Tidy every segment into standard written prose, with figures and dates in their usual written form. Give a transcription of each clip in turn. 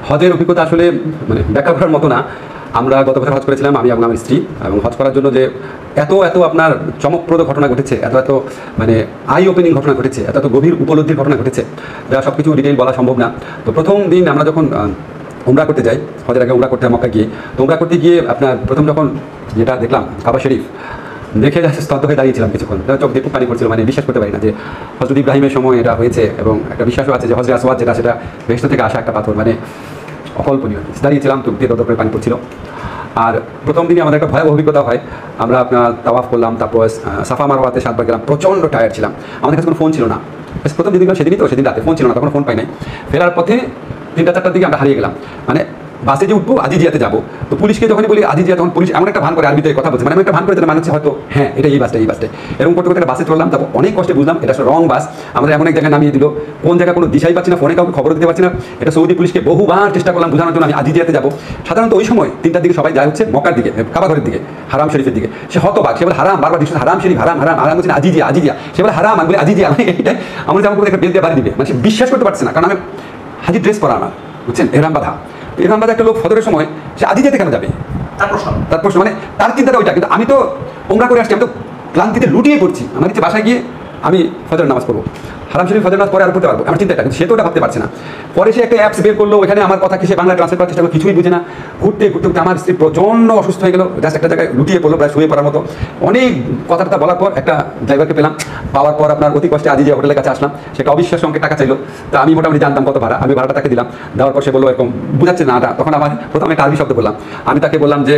হজের অভিজ্ঞতা আসলে মানে ব্যাখ্যা করার মতো না। আমরা গত বছর হজ করেছিলাম, আমি এবং আমার স্ত্রী, এবং হজ করার জন্য যে এত এত আপনার চমকপ্রদ ঘটনা ঘটেছে, এত এত মানে আই ওপেনিং ঘটনা ঘটেছে, এত এত গভীর উপলব্ধির ঘটনা ঘটেছে, যা সব কিছু ডিটেইল বলা সম্ভব না। তো প্রথম দিন আমরা যখন উমরা করতে যাই, হজের আগে উমরা করতে হয় মক্কা গিয়ে, তো উমরা করতে গিয়ে আপনার প্রথম যখন যেটা দেখলাম কাবা শরীফ, দেখে স্তব্ধ হয়ে দাঁড়িয়েছিলাম কিছুক্ষণ, চোখ দিয়ে পানি পড়ছিল, মানে বিশ্বাস করতে পারি না যে হজরত ইব্রাহিমের সময় এটা হয়েছে। এবং একটা বিশ্বাসও আছে যে হজরে আসওয়াদ যেটা, সেটা বেহেশত থেকে আসা একটা পাথর, মানে অকল্পনীয়। দাঁড়িয়েছিলাম, চোখ দিয়ে দর করে পানি পড়ছিল। আর প্রথম দিনই আমাদের একটা ভয়াবহ অভিজ্ঞতা হয়। আমরা আপনার তাওয়াফ করলাম, তারপর সাফা মারওয়াতে 7 বার গেলাম, প্রচণ্ড টায়ার্ড ছিলাম। আমাদের কাছে কোনো ফোন ছিল না, প্রথম যেদিন সেদিনই তো, সেদিন রাতে ফোন ছিল না, তখন ফোন পাই নাই। ফেরার পথে 3টা-4টার দিকে আমরা হারিয়ে গেলাম। মানে বাসে যে উঠবো আজিজিয়াতে যাবো, তো পুলিশকে যখনই বলি আজিজিয়া, তখন পুলিশ এমন একটা ভান করে, আরবিতে কথা বলছে, মানে একটা ভান করে যেটা মানে হচ্ছে হয়তো হ্যাঁ এটা এই বাসটা, এই বাসটা। এরকম করতে করতে একটা বাসে চললাম, তারপর অনেক কষ্টে বুঝলাম এটা আসলে রং বাস। আমরা এমন এক জায়গায় নামিয়ে দিল, কোন জায়গায় কোনো দিশাই পাচ্ছি না, ফোনে কাউকে খবর দিতে পারছি না। এটা সৌদি পুলিশকে বহুবার চেষ্টা করলাম বোঝানোর জন্য আমি আজিজিয়াতে যাবো। সাধারণত ওই সময় 3টার দিকে সবাই যায় হচ্ছে মক্কার দিকে, কাবা ঘরের দিকে, হারাম শরীফের দিকে। সে হতবাক, সে বলে হারাম, বারবার দিচ্ছে হারাম শরীফ, হারাম হারাম, হারাম বলছেন আজিজিয়া, আজিজিয়া। সে বলে হারাম, আমি বলি আজিজিয়া। এইটাই আমার যেমন করে একটা বেল দিয়ে বাড়ি দিবে, মানে সে বিশ্বাস করতে পারছে না, কারণ আমি হাজি ড্রেস পরা না, বুঝছেন, এরাম বাধা। এরকম বাদে একটা লোক ফজরের সময় সে আজিজিয়াতে কেন যাবে, তার প্রশ্ন, মানে তার চিন্তাটা ওইটা। কিন্তু আমি তো উমরা করে আসছি, আমি তো ক্লান্তিতে লুটিয়ে পড়ছি। আমার ইচ্ছে বাসায় গিয়ে আমি ফজরের নামাজ পড়বো, হারাম শরীফ ফজর নামাজ পরে আর পড়তে পারবো, আমার চিন্তাটা। কিন্তু সে তো ওটা ভাবতে পারছে না। পরে সে একটা অ্যাপস বের করলো, ওখানে আমার কথা কি সে বাংলা ট্রান্সলেট করার চেষ্টা করলো, কিছুই বুঝে না। ঘুরতে ঘুরতে ঘুরতে আমার স্ত্রী প্রচণ্ড অসুস্থ হয়ে গেল, জাস্ট একটা জায়গায় লুটিয়ে পড়লো, প্রায় শুয়ে পড়ার মতো। অনেক কথাটা বলার পর একটা ড্রাইভারকে পেলাম, পাওয়ার পর আপনার অতি কষ্টে আজিজিয়া হোটেলের কাছে আসলাম। সেটা অবিশ্বাস্য অঙ্কে টাকা চাইলো, তা আমি মোটামুটি জানতাম কত ভাড়া, আমি ভাড়াটা তাকে দিলাম। দেওয়ার পর সে বললো এরকম বুঝাচ্ছে না, তখন আমার প্রথমে একটা আরবি শব্দ বললাম, আমি তাকে বললাম যে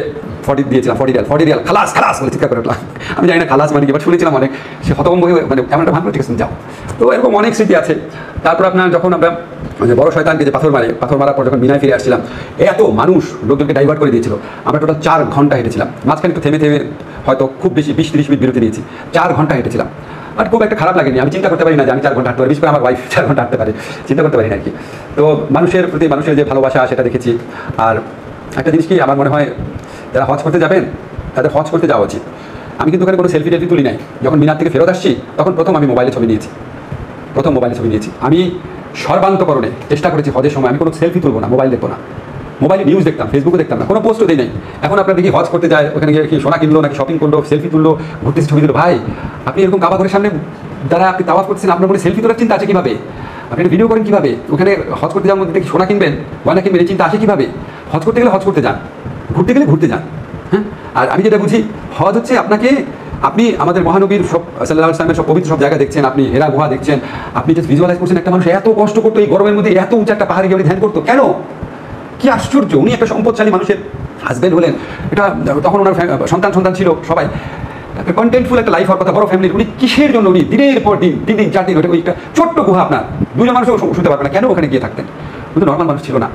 40 দিয়েছিলাম, 40 রিয়াল, খালাস খালাস বলে চিৎকার করে উঠলাম। আমি জানি না খালাস মানে কি, বাট শুনেছিলাম অনেক। সে হতভম্ব হয়ে মানে এমন একটা ভান করে ঠিক আছে যাও। তো এরকম অনেক স্মৃতি আছে। তারপর আপনার যখন আমরা বড় শয়তানকে যে পাথর মারার পর যখন মিনায় ফিরে আসছিলাম, এত মানুষ লোকজনকে ডাইভার্ট করে দিয়েছিল। আমরা টোটাল 4 ঘন্টা হেঁটেছিলাম, মাঝখানে একটু থেমে থেমে হয়তো খুব বেশি 20-30 মিনিট বিরতি নিয়েছি। 4 ঘন্টা হেঁটেছিলাম, বাট খুব একটা খারাপ লাগেনি। আমি চিন্তা করতে পারি না যে আমি 4 ঘন্টা হাঁটতে পারি, বিশেষ করে আমার ওয়াইফ 4 ঘন্টা হাঁটতে পারে, চিন্তা করতে পারি না আর কি। তো মানুষের প্রতি মানুষের যে ভালোবাসা সেটা দেখেছি। আর একটা জিনিস কি আমার মনে হয়, যারা হজ করতে যাবেন তাদের হজ করতে যাওয়া উচিত। আমি কিন্তু ওখানে কোনো সেলফি টেলফি তুলি নাই। যখন মিনার থেকে ফেরত আসছি তখন প্রথম আমি মোবাইলে ছবি নিয়েছি, আমি সর্বান্তকরণে চেষ্টা করেছি হজের সময় আমি কোনো সেলফি তুলবো না, মোবাইল দেখবো না, মোবাইলে নিউজ দেখতাম, ফেসবুকে দেখতাম না, কোনো পোস্টও দিই নাই। এখন আপনার দেখি হজ করতে যায়, ওখানে গিয়ে কি সোনা কিনলো নাকি শপিং করলো, সেলফি তুললো, ঘুরতে ছবি দিল। ভাই আপনি এরকম কাবা ঘরের সামনে যারা আপনি তাওয়াফ করতেছেন, আপনার মনে সেলফি তোলার চিন্তা আছে কীভাবে? আপনি ভিডিও করেন কীভাবে? ওখানে হজ করতে যাওয়ার মধ্যে দেখি সোনা কিনবেন, গয়না কিনবেন, এই চিন্তা আসে কীভাবে? হজ করতে গেলে হজ করতে যান, ঘুরতে গেলে ঘুরতে যান। হ্যাঁ, আর আমি যেটা বুঝি হজ হচ্ছে আপনি আমাদের মহানবীর সব সাল্লাল্লাহু আলাইহি ওয়াসাল্লামের সব পবিত্র সব জায়গা দেখছেন, আপনি হেরা গুহা দেখছেন, আপনি জাস্ট ভিজুয়ালাইজ করছেন একটা মানুষ এত কষ্ট করতো এই গরমের মধ্যে, এত উঁচা একটা পাহাড়ে গিয়ে ধ্যান করতো কেন? কি আশ্চর্য! উনি একটা সম্পদশালী মানুষের হাজব্যান্ড হলেন, এটা তখন ওনার সন্তান ছিল, সবাই একটা কন্টেন্টফুল একটা লাইফ হওয়ার কথা, বড় ফ্যামিলির। উনি কিসের জন্য উনি দিনের পর দিন 3 দিন 4 দিন ওই একটা ছোট্ট গুহা, আপনার 2জন মানুষও শুতে পারবে না, কেন ওখানে গিয়ে থাকতেন? কিন্তু নর্মাল মানুষ ছিল না।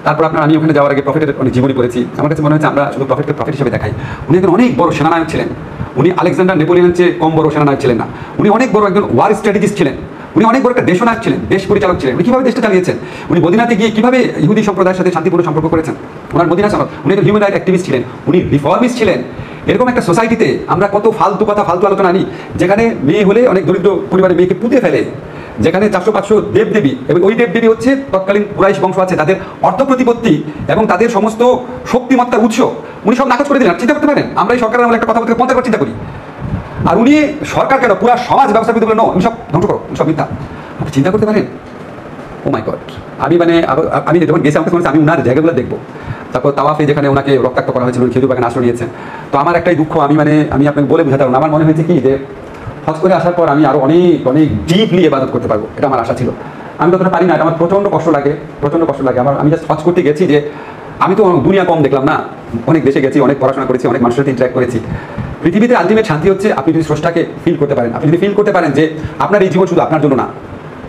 তারপর আমি ওখানে যাওয়ার আগে প্রফেটের অনেক জীবনী পড়েছি। আমার কাছে মনে হচ্ছে আমরা শুধু প্রফেটকে প্রফেট হিসেবে দেখাই। উনি একজন অনেক বড় সেনানায়ক ছিলেন। উনি আলেকজান্ডার নেপোলিয়নের চেয়ে কম বড় সেনানায়ক ছিলেন না। উনি অনেক বড় একজন ওয়ার স্ট্র্যাটেজিস্ট ছিলেন। উনি অনেক বড় একটা দেশনায়ক ছিলেন, দেশ পরিচালক ছিলেন। উনি কীভাবে দেশটা চালিয়েছেন? উনি মদিনাতে গিয়ে কীভাবে ইহুদি সম্প্রদায়ের সাথে শান্তিপূর্ণ সম্পর্ক করেছেন। ওনার মদিনা চালক, উনি একজন হিউম্যান রাইট অ্যাক্টিভিস্ট ছিলেন, উনি রিফর্মিস্ট ছিলেন। এরকম একটা সোসাইটিতে আমরা কত ফালতু কথা, ফালতু আলোচনা আনি, যেখানে মেয়ে হলে অনেক দরিদ্র পরিবারের মেয়েকে পুঁতে ফেলে, যেখানে 400-500 দেবদেবী, এবং ওই দেবদেবী হচ্ছে তৎকালীন কুরাইশ বংশ আছে, তাদের অর্থ প্রতিপত্তি এবং তাদের সমস্ত শক্তিমত্তার উৎস। উনি সব নাকচ করে দিলেন। চিন্তা করতে পারেন, আমরা এই সরকারের আমলে একটা কথা বলতে 50 বার চিন্তা করি, আর উনি সরকার কেন পুরো সমাজ ব্যবস্থা করতে বলেন, উনি সব ধ্বংস করো, সব মিথ্যা। আপনি চিন্তা করতে পারেন? ও মাই গড! আমি যখন গেছি আমাকে মনে হচ্ছে আমি ওনার জায়গাগুলো দেখবো। তারপর তাওয়াফে যেখানে ওনাকে রক্তাক্ত করা হয়েছিল, খেজুর বাগানে আশ্রয় নিয়েছেন। তো আমার একটাই দুঃখ, আমি আপনাকে বলে বোঝাতে পারবো না। আমার মনে হয়েছে কি যে হজ করে আসার পর আমি আরও অনেক ডিপলি ইবাদত করতে পারবো, এটা আমার আশা ছিল। আমি ততটা পারি না, এটা আমার প্রচণ্ড কষ্ট লাগে। আমি জাস্ট হজ করতে গেছি যে আমি তো দুনিয়া কম দেখলাম না, অনেক দেশে গেছি, অনেক পড়াশোনা করেছি, অনেক মানুষের সাথে ইন্টারাক্ট করেছি। পৃথিবীতে আলটিমেট শান্তি হচ্ছে আপনি যদি স্রষ্টাকে ফিল করতে পারেন, আপনি যদি ফিল করতে পারেন যে আপনার এই জীবন শুধু আপনার জন্য না,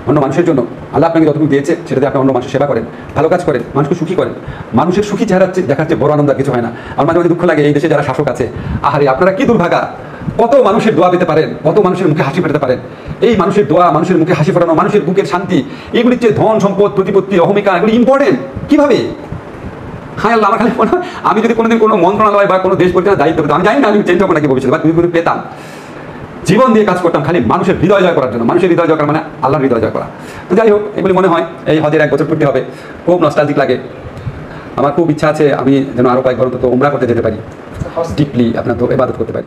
অন্য মানুষের জন্য। আল্লাহ আপনাকে যতটুকু দিয়েছে সেটাতে আপনি অন্য মানুষের সেবা করেন, ভালো কাজ করেন, মানুষকে সুখী করেন। মানুষের সুখী চেহারা দেখাচ্ছে বড় আনন্দ আর কিছু হয় না। আমার মাঝে মাঝে দুঃখ লাগে এই দেশে যারা শাসক আছে, আহারে আপনারা কি দুর্ভাগা! কত মানুষের দোয়া পেতে পারেন, কত মানুষের মুখে হাসি পেতে পারেন। এই মানুষের দোয়া, মানুষের মুখে হাসি ফোটানো, মানুষের বুকের শান্তি, এগুলির চেয়ে ধন সম্পদ, প্রতিপত্তি, অহমিকা, এগুলি ইম্পর্টেন্ট। কীভাবে? হ্যাঁ আল্লাহ, আমার খালি মনে হয় আমি যদি কোনোদিন কোনো মন্ত্রণালয় বা কোনো দেশ পরিচালনার দায়িত্ব পেতাম, আমি জানি না আমি চেঞ্জ হবো নাকি ভবিষ্যতে, বা যদি পেতাম, জীবন দিয়ে কাজ করতাম খালি মানুষের হৃদয় জয় করার জন্য। মানুষের হৃদয় জয় করা মানে আল্লাহর হৃদয় জয় করা। তো যাই হোক, এগুলি মনে হয় এই হজের 1 বছর পূর্তি হবে, খুব নস্টালজিক লাগে। আমার খুব ইচ্ছা আছে আমি যেন আরও কয়েকবার অন্তত উমরা করতে যেতে পারি, ডিপলি আপনার তো ইবাদত করতে পারি।